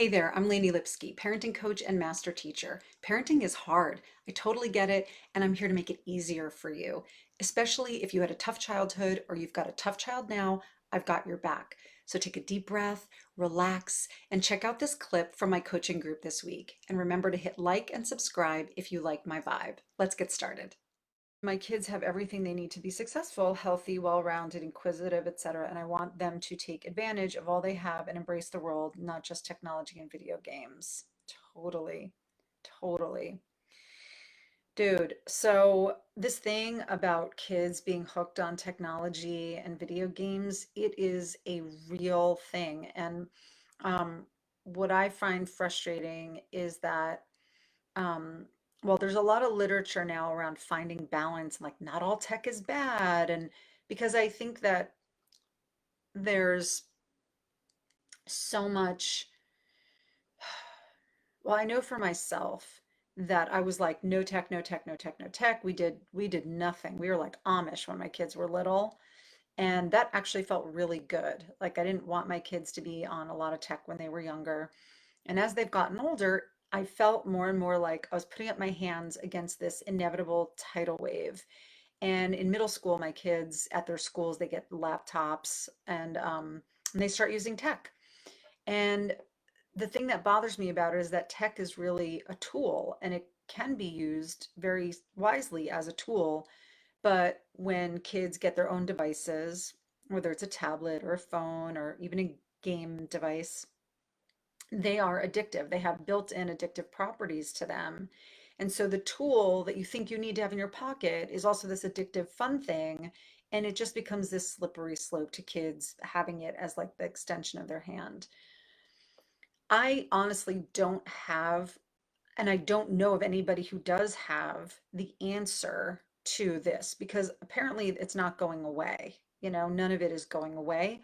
Hey there, I'm Lainey Lipsky, parenting coach and master teacher. Parenting is hard. I totally get it, and I'm here to make it easier for you. Especially if you had a tough childhood or you've got a tough child now, I've got your back. So take a deep breath, relax, and check out this clip from my coaching group this week. And remember to hit like and subscribe if you like my vibe. Let's get started. My kids have everything they need to be successful, healthy, well-rounded, inquisitive, etc. And I want them to take advantage of all they have and embrace the world, not just technology and video games. Totally. Totally. Dude, so this thing about kids being hooked on technology and video games, it is a real thing. And um, what I find frustrating is that um, well, there's a lot of literature now around finding balance, like not all tech is bad. And because I think that there's so much, well, I know for myself that I was like, no tech, no tech, no tech, no tech. We did nothing. We were like Amish when my kids were little. And that actually felt really good. Like I didn't want my kids to be on a lot of tech when they were younger. And as they've gotten older, I felt more and more like I was putting up my hands against this inevitable tidal wave. And in middle school, my kids at their schools, they get laptops and they start using tech. And the thing that bothers me about it is that tech is really a tool and it can be used very wisely as a tool. But when kids get their own devices, whether it's a tablet or a phone or even a game device, they are addictive. They have built-in addictive properties to them. And so the tool that you think you need to have in your pocket is also this addictive fun thing. And it just becomes this slippery slope to kids having it as like the extension of their hand. I honestly don't have, and I don't know of anybody who does have the answer to this because apparently it's not going away. None of it is going away.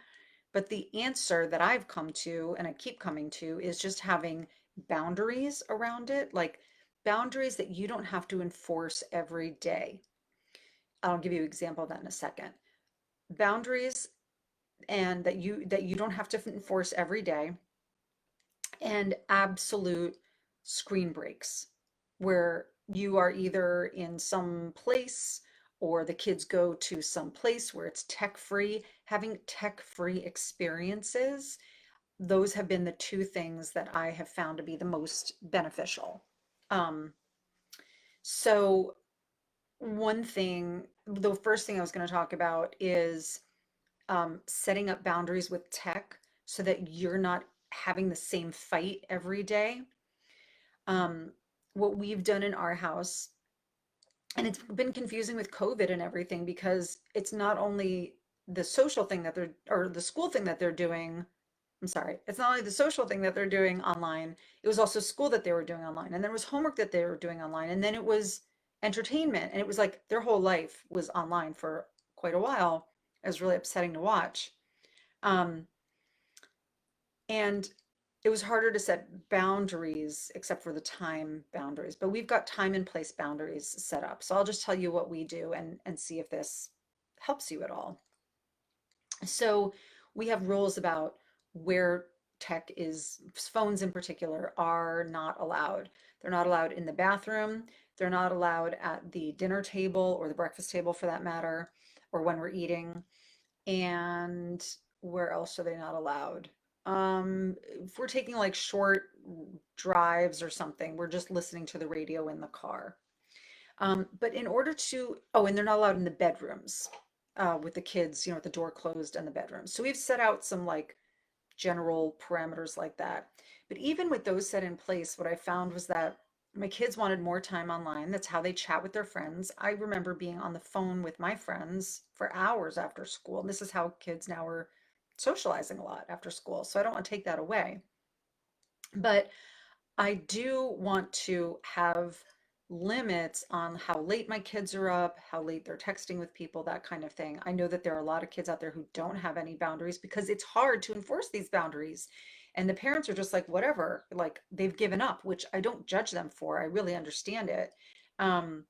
But the answer that I've come to and I keep coming to is just having boundaries around it, like boundaries that you don't have to enforce every day. I'll give you an example of that in a second. Boundaries and that you don't have to enforce every day and absolute screen breaks where you are either in some place or the kids go to some place where it's tech free, having tech free experiences. Those have been the two things that I have found to be the most beneficial. Um, so one thing, the first thing I was going to talk about is setting up boundaries with tech so that you're not having the same fight every day. Um, what we've done in our house, and it's been confusing with COVID and everything because it's not only the social thing that they're, or the school thing that they're doing. I'm sorry. It's not only the social thing that they're doing online, it was also school that they were doing online. And then it was homework that they were doing online. And then it was entertainment. And it was like their whole life was online for quite a while. It was really upsetting to watch. Um, and it was harder to set boundaries, except for the time boundaries. But we've got time and place boundaries set up. So I'll just tell you what we do and see if this helps you at all. So we have rules about where tech is, phones in particular, are not allowed. They're not allowed in the bathroom. They're not allowed at the dinner table or the breakfast table for that matter, or when we're eating. And where else are they not allowed? If we're taking like short drives or something, we're just listening to the radio in the car. But in order to, oh, and they're not allowed in the bedrooms with the kids, with the door closed and the bedrooms. So we've set out some like general parameters like that. But even with those set in place, what I found was that my kids wanted more time online. That's how they chat with their friends. I remember being on the phone with my friends for hours after school. And this is how kids now are socializing a lot after school. So I don't want to take that away. But I do want to have limits on how late my kids are up, how late they're texting with people, that kind of thing. I know that there are a lot of kids out there who don't have any boundaries because it's hard to enforce these boundaries. And the parents are just like, whatever, like they've given up, which I don't judge them for. I really understand it. Um,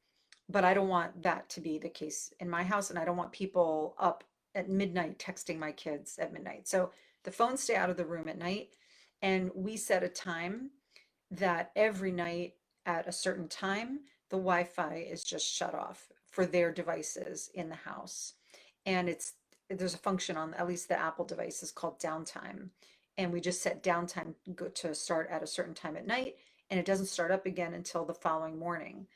but I don't want that to be the case in my house. And I don't want people up at midnight texting my kids at midnight. So the phones stay out of the room at night And we set a time that every night at a certain time, the Wi-Fi is just shut off for their devices in the house. And there's a function on at least the Apple device is called downtime. And we just set downtime to start at a certain time at night, and it doesn't start up again until the following morning.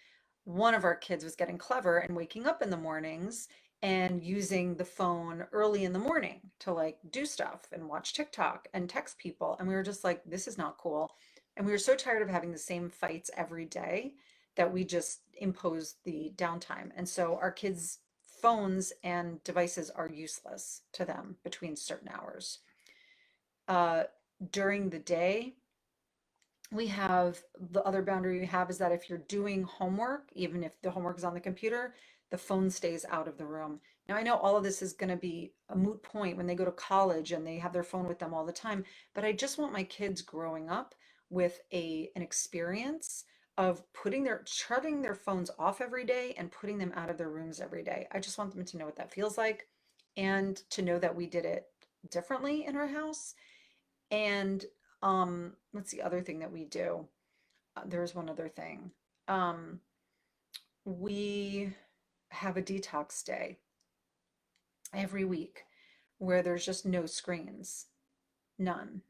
One of our kids was getting clever and waking up in the mornings and using the phone early in the morning to like do stuff and watch TikTok and text people. And we were just like, this is not cool. And we were so tired of having the same fights every day that we just imposed the downtime. And so our kids' phones and devices are useless to them between certain hours. Uh, During the day, we have the other boundary we have is that if you're doing homework, even if the homework is on the computer, the phone stays out of the room. Now, I know all of this is going to be a moot point when they go to college and they have their phone with them all the time, but I just want my kids growing up with an experience of shutting their phones off every day and putting them out of their rooms every day. I just want them to know what that feels like and to know that we did it differently in our house. And what's the other thing that we do? There's one other thing. Um, we have a detox day every week where there's just no screens, none.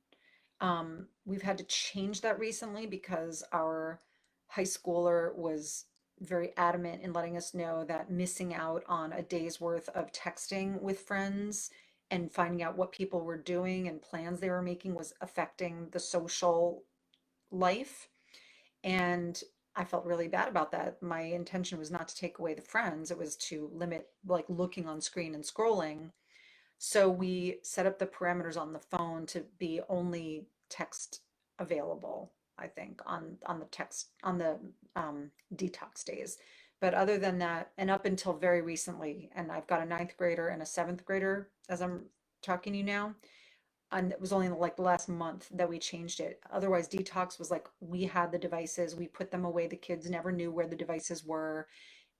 We've had to change that recently because our high schooler was very adamant in letting us know that missing out on a day's worth of texting with friends and finding out what people were doing and plans they were making was affecting the social life. And I felt really bad about that. My intention was not to take away the friends, it was to limit like looking on screen and scrolling. So we set up the parameters on the phone to be only text available, I think, on the text on the detox days. But other than that, and up until very recently, and I've got a ninth grader and a seventh grader as I'm talking to you now, and it was only like the last month that we changed it. Otherwise, detox was like we had the devices, we put them away. The kids never knew where the devices were.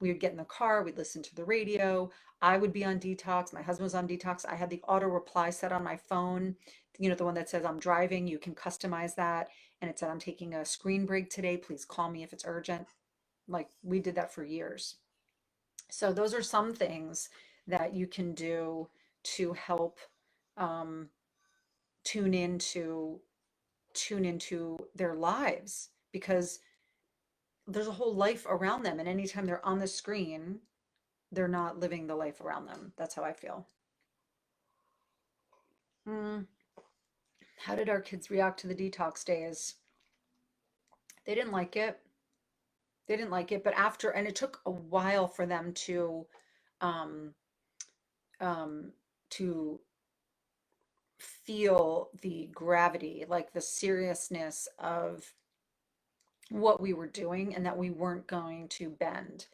We would get in the car, we'd listen to the radio. I would be on detox. My husband was on detox. I had the auto reply set on my phone, the one that says I'm driving. You can customize that. And it said, I'm taking a screen break today. Please call me if it's urgent. Like we did that for years. So those are some things that you can do to help um, tune into tune into their lives because there's a whole life around them, and anytime they're on the screen, they're not living the life around them. That's how I feel. Mm, how did our kids react to the detox days? They didn't like it. They didn't like it, but after, and it took a while for them um, um, to feel the gravity, like the seriousness of what we were doing and that we weren't going to bend.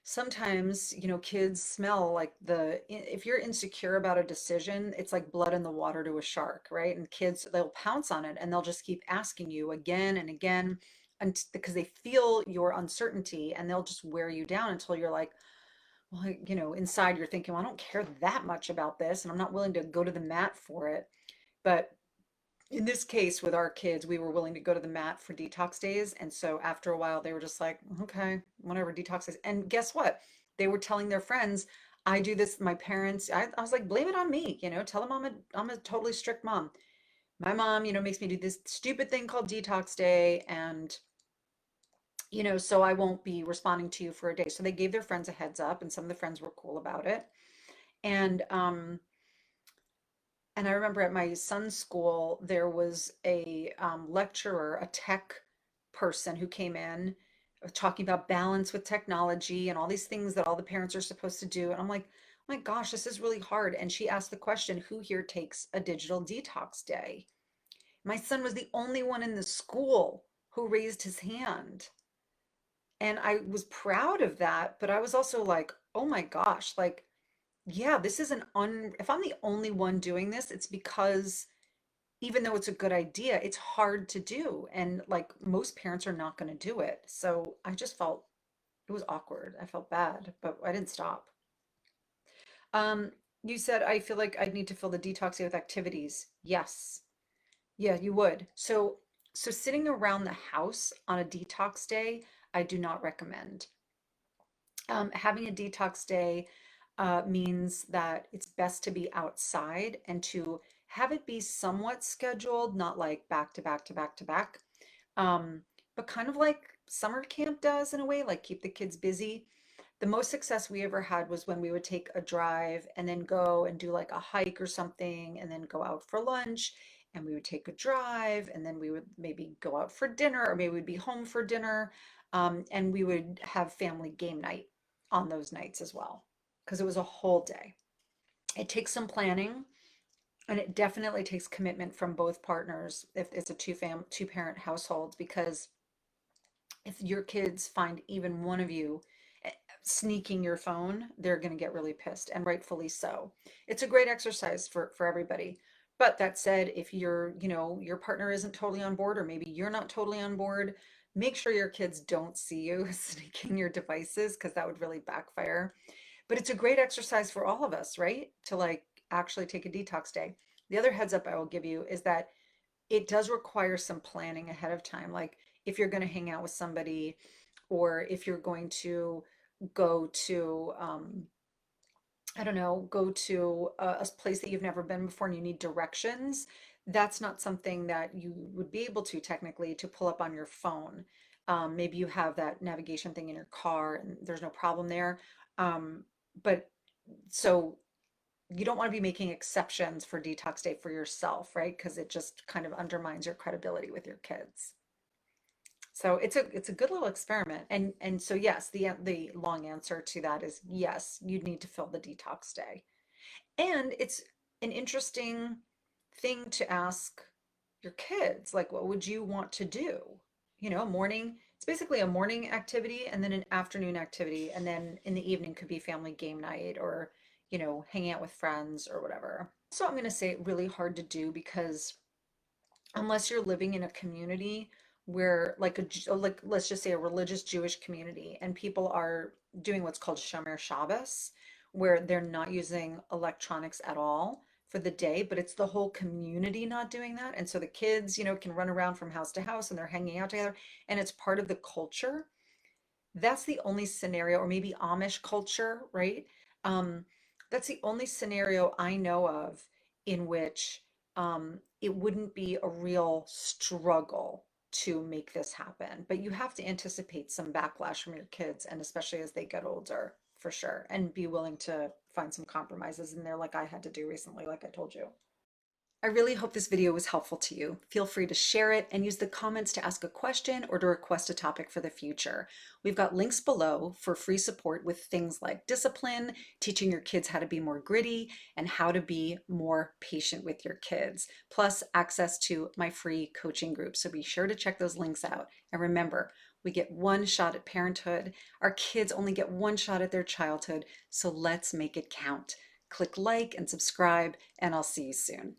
Sometimes, kids smell like if you're insecure about a decision, it's like blood in the water to a shark, right? And kids, they'll pounce on it and they'll just keep asking you again and again and because they feel your uncertainty and they'll just wear you down until you're like, well, inside you're thinking, well, I don't care that much about this and I'm not willing to go to the mat for it. But in this case with our kids, we were willing to go to the mat for detox days. And so after a while, they were just like, okay, whatever, detox is. And guess what? They were telling their friends, I do this, my parents, I was like, blame it on me, tell them I'm a totally strict mom. My mom, makes me do this stupid thing called detox day. And, so I won't be responding to you for a day. So they gave their friends a heads up, and some of the friends were cool about it. And, and I remember at my son's school, there was a lecturer, a tech person who came in talking about balance with technology and all these things that all the parents are supposed to do. And I'm like, oh my gosh, this is really hard. And she asked the question, who here takes a digital detox day? My son was the only one in the school who raised his hand. And I was proud of that, but I was also like, oh my gosh, like, yeah, this is if I'm the only one doing this, it's because even though it's a good idea, it's hard to do. And like most parents are not going to do it. So I just felt it was awkward. I felt bad, but I didn't stop. Um, you said I feel like I need to fill the detox day with activities. Yes. Yeah, you would. So sitting around the house on a detox day, I do not recommend. Having a detox day means that it's best to be outside and to have it be somewhat scheduled, not like back to back to back to back, um, but kind of like summer camp does in a way, like keep the kids busy. The most success we ever had was when we would take a drive and then go and do like a hike or something, and then go out for lunch. And we would take a drive, and then we would maybe go out for dinner, or maybe we'd be home for dinner. And we would have family game night on those nights as well, because it was a whole day. It takes some planning, and it definitely takes commitment from both partners if it's a two parent household, because if your kids find even one of you eh, sneaking your phone, they're going to get really pissed, and rightfully so. It's a great exercise for everybody. But that said, if your partner isn't totally on board, or maybe you're not totally on board, make sure your kids don't see you sneaking your devices, because that would really backfire. But it's a great exercise for all of us, right? To like actually take a detox day. The other heads up I will give you is that it does require some planning ahead of time. Like if you're going to hang out with somebody, or if you're going to go to, I don't know, go to a place that you've never been before and you need directions, that's not something that you would be able to technically to pull up on your phone. Maybe you have that navigation thing in your car and there's no problem there. Um, but so you don't want to be making exceptions for detox day for yourself, right? Because it just kind of undermines your credibility with your kids. So it's a good little experiment. And so yes, the long answer to that is yes, you'd need to fill the detox day. And it's an interesting thing to ask your kids, like what would you want to do? Morning, it's basically a morning activity and then an afternoon activity, and then in the evening could be family game night, or hanging out with friends or whatever. So I'm going to say really hard to do, because unless you're living in a community where like let's just say a religious Jewish community, and people are doing what's called Shomer Shabbos, where they're not using electronics at all for the day, but it's the whole community not doing that. And so the kids, can run around from house to house and they're hanging out together, and it's part of the culture. That's the only scenario, or maybe Amish culture, right? Um, that's the only scenario I know of in which it wouldn't be a real struggle to make this happen. But you have to anticipate some backlash from your kids, and especially as they get older, for sure, and be willing to find some compromises in there, like I had to do recently, like I told you. I really hope this video was helpful to you. Feel free to share it and use the comments to ask a question or to request a topic for the future. We've got links below for free support with things like discipline, teaching your kids how to be more gritty, and how to be more patient with your kids, plus access to my free coaching group. So be sure to check those links out. And remember, we get one shot at parenthood. Our kids only get one shot at their childhood. So let's make it count. Click like and subscribe, and I'll see you soon.